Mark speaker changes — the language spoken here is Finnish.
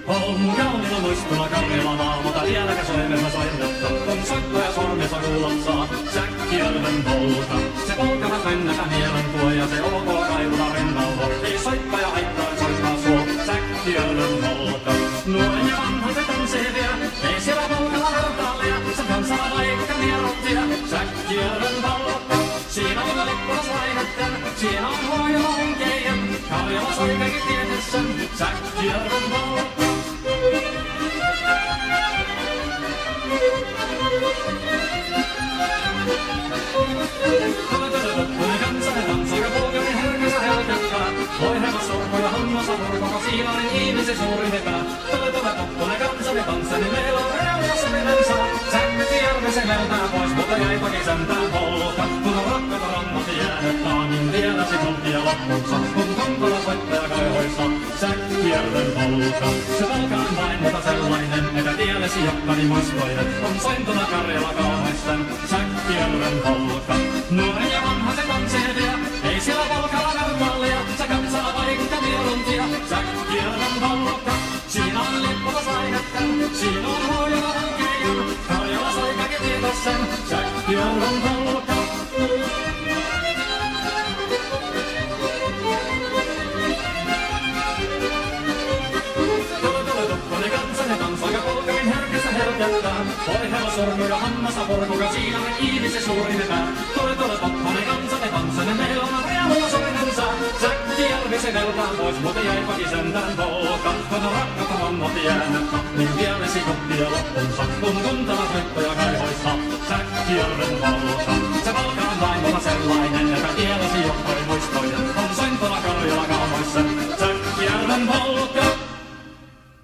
Speaker 1: On kauniilla muistuna Karjalan aamulta vieläkä soimessa soitettu. Kun soittaja sormessa kuulottaa Säkkijärven polka. Se polkava kennätä mielen tuo ja se ok kaivuta rinnalla. Ei soittaja haittaa soittaa suo Säkkijärven polka. Nuoren ja vanhan se tanssii vie, ei siellä polkalla vertaalia. Sen kansaa vaikka mierottia Säkkijärven polka. Siinä on lippulas vaihetten, siinä on huojalla onkeien. Karjala soi kaikki tietessä Säkkijärven polka. Tule kansalle tanssaika polkarin herkänsä helkättää. Voi hevas sorkoja hammassa purkoko, siinä on ihmisen suurin epää. Tule kansalle tanssalle, niin meillä on reunassa vedensa. Säkkijärvi se lentää pois, mutta jäipäkin sentään polka. Kun on rakkata rannat jäänyt taanin vielä sit oltia loppunsa. Kun konkola soittaja kaihoissa Säkkijärven polka. Se polka on vain mutta sellainen, että tielesi jokkani muistoinen. On sointuna Karjala kauhaisten Säkkijärven polka. Nuoren ja vanha se tanssii vie, ei siellä polkalla vertaalia. Se katsaa vaikka mieluntia Säkkijärven polka. Siinä on lippulas vaihetten, siinä on huojalla hankeja. Karjala sai kaikki tietää sen Säkkijärven polka. Tule kansalle tanssaika polkarin herkässä helkättää. Voi hevas sorkoja hammassa purkuka, siinä on ihmisen suurin epää. Tule toppanen kansalle tanssalle, meillä on reunalla soinensa. Säkkijärvi se veltaa pois, mutta jäipäkin sentään polka. Kun on rakkata vammat jäänyt, niin vielesi koppia loppunsa. Kun kuntala soittaja kaihoissa Säkkijärven polka. Se polka on vain mutta sellainen, että vielesi jokkari muistoinen. On sointona Karjala kauhaissa